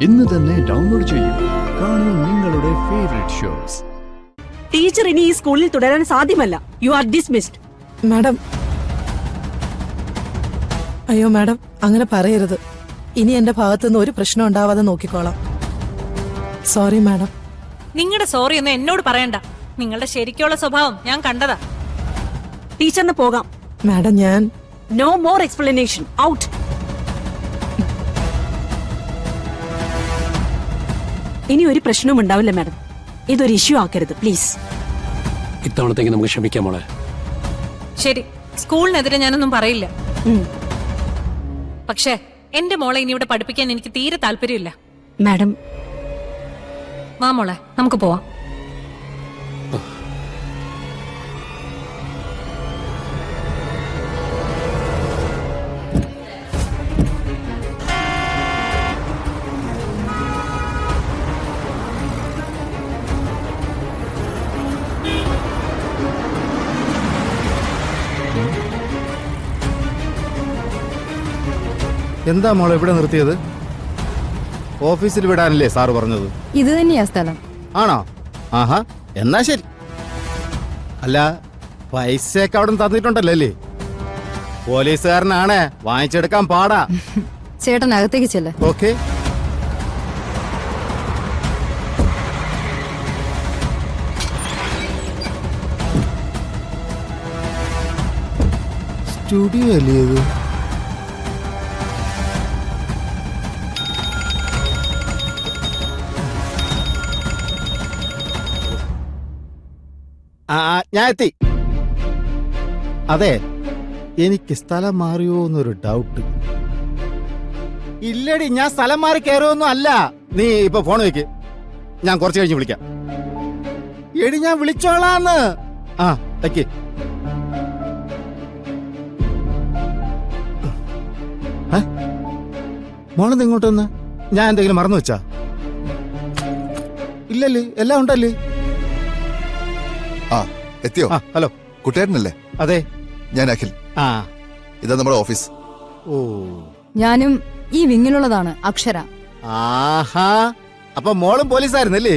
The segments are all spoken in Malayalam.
ഇന്ന് തന്നെ ഡൗൺലോഡ് ചെയ്യൂ. കാണൂ നിങ്ങളുടെ ഫേവറേറ്റ് ഷോസ്. ടീച്ചർ ഇനി ഈ സ്കൂളിൽ തുടരാൻ സാധ്യമല്ല. You are dismissed. മാഡം, അയ്യോ മാഡം, അങ്ങനെ പറയരുത്. ഇനി എന്റെ ഭാഗത്തുനിന്ന് ഒരു പ്രശ്നം ഉണ്ടാവാതെ നോക്കിക്കോളാം. Sorry madam. നിങ്ങളുടെ സോറി ഒന്നും എന്നോട് പറയണ്ട. നിങ്ങളുടെ ശരിക്കുള്ള സ്വഭാവം ഞാൻ കണ്ടതാ. ടീച്ചറിന് പോകാം. മാഡം, ഞാൻ നോ മോർ എക്സ്പ്ലനേഷൻ. ഔട്ട്. ഇനി ഒരു പ്രശ്നവും ഉണ്ടാവില്ല മാഡം. ഇതൊരു ഇഷ്യൂ ആക്കരുത് പ്ലീസ്. ഇത്തവണത്തേക്ക് നമുക്ക് ക്ഷമിക്കാം മോളെ. ശരി, സ്കൂളിനെതിരെ ഞാനൊന്നും പറയില്ല. പക്ഷേ എന്റെ മോളെ ഇനി ഇവിടെ പഠിപ്പിക്കാൻ എനിക്ക് തീരെ താല്പര്യമില്ല. മാഡം, വാ മോളെ, നമുക്ക് പോവാം. എന്താ മോളെ ഇവിടെ നിർത്തിയത്? ഓഫീസിൽ വിടാനല്ലേ സാറ് പറഞ്ഞത്? ഇത് തന്നെയാ സ്ഥലം. ആണോ? ആഹാ, എന്നാ ശരി. അല്ല, പൈസയൊക്കെ അവിടെ തന്നിട്ടുണ്ടല്ലോ അല്ലേ? പോലീസുകാരനാണ്, വാങ്ങിച്ചെടുക്കാൻ പാടാ. ചേട്ടൻ അകത്തേക്ക് ചെല്ല്. ഓക്കെ. സ്റ്റുഡിയോ അല്ലേ ഇത്? ഞാൻ എത്തി. അതെ, എനിക്ക് സ്ഥലം മാറിയോ എന്നൊരു ഡൗട്ട്. ഇല്ലടി, ഞാൻ സ്ഥലം മാറി കയറുമൊന്നും അല്ല. നീ ഇപ്പൊ ഫോൺ വെക്ക്, ഞാൻ കുറച്ച് കഴിഞ്ഞ് വിളിക്കാം. എടി, ഞാൻ വിളിച്ചോളാന്ന്. ആ, വെക്ക്. മോളെന്ത് ഇങ്ങോട്ട് വന്ന്? ഞാൻ എന്തെങ്കിലും മറന്നു വെച്ചാ? ഇല്ലല്ലേ, എല്ലാം ഉണ്ടല്ലേ? ആ, എത്തിയോ? ഹലോ, കുട്ടേട്ടനല്ലേ? അതെ, ഞാൻ അഖിൽ. ആ, ഇതാ നമ്മുടെ ഓഫീസ്. ഓ, ഞാനും ഈ വിങ്ങിലുള്ളതാണ് അക്ഷര. ആഹാ, അപ്പൊ മോളും പോലീസായിരുന്നല്ലേ?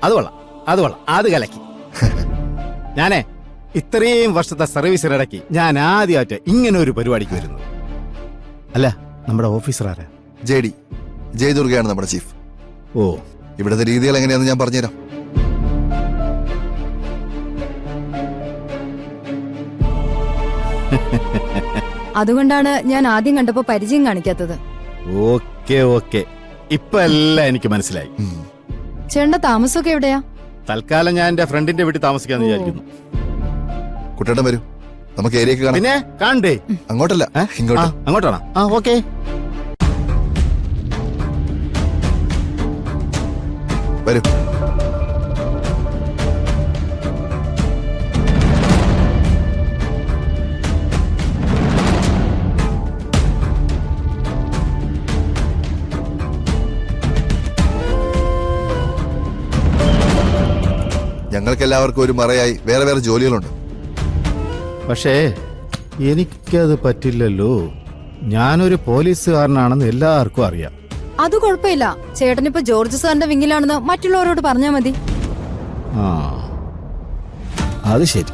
അത് കൊള്ളാം, അത് കൊള്ളാം, അത് കലക്കി. ഞാനേ ഇത്രയും വർഷത്തെ സർവീസിനിടയ്ക്ക് ഞാൻ ആദ്യമായിട്ട് ഇങ്ങനെ ഒരു പരിപാടിക്ക് വരുന്നു. അല്ല, നമ്മുടെ ഓഫീസർ ആരാ? JD ജയദുർഗയാണ് നമ്മുടെ ചീഫ്. ഓ, ഇവിടുത്തെ രീതികൾ എങ്ങനെയാണെന്ന് ഞാൻ പറഞ്ഞുതരാം. അതുകൊണ്ടാണ് ഞാൻ ആദ്യം കണ്ടപ്പോ പരിചയം കാണിക്കാത്തത്. ഓക്കെ ഓക്കെ, ഇപ്പൊ എല്ലാം എനിക്ക് മനസ്സിലായി. ചേട്ടന്റെ താമസമൊക്കെ എവിടെയാ? തൽക്കാലം ഞാൻ എന്റെ ഫ്രണ്ടിന്റെ വീട്ടിൽ താമസിക്കാന്ന് വിചാരിക്കുന്നു. കുട്ടേട്ടൻ വരൂ, നമുക്ക് ഏരിയക്ക് കാണാം. പിന്നെ കാണണ്ടേ? അങ്ങോട്ടല്ല, ഇങ്ങോട്ട്. അങ്ങോട്ടാണോ? ആ, ഓക്കെ. വരൂ. ഞങ്ങൾക്കെല്ലാവർക്കും ഒരു മറയായി വേറെ വേറെ ജോലികളുണ്ട്. പക്ഷേ എനിക്കത് പറ്റില്ലല്ലോ. ഞാനൊരു പോലീസുകാരനാണെന്ന് എല്ലാവർക്കും അറിയാം. അത് കുഴപ്പമില്ല. ചേട്ടനിപ്പോ ജോർജ് സാറിന്റെ വിങ്ങിലാണെന്ന് മറ്റുള്ളവരോട് പറഞ്ഞാ മതി. ആ, അത് ശരി.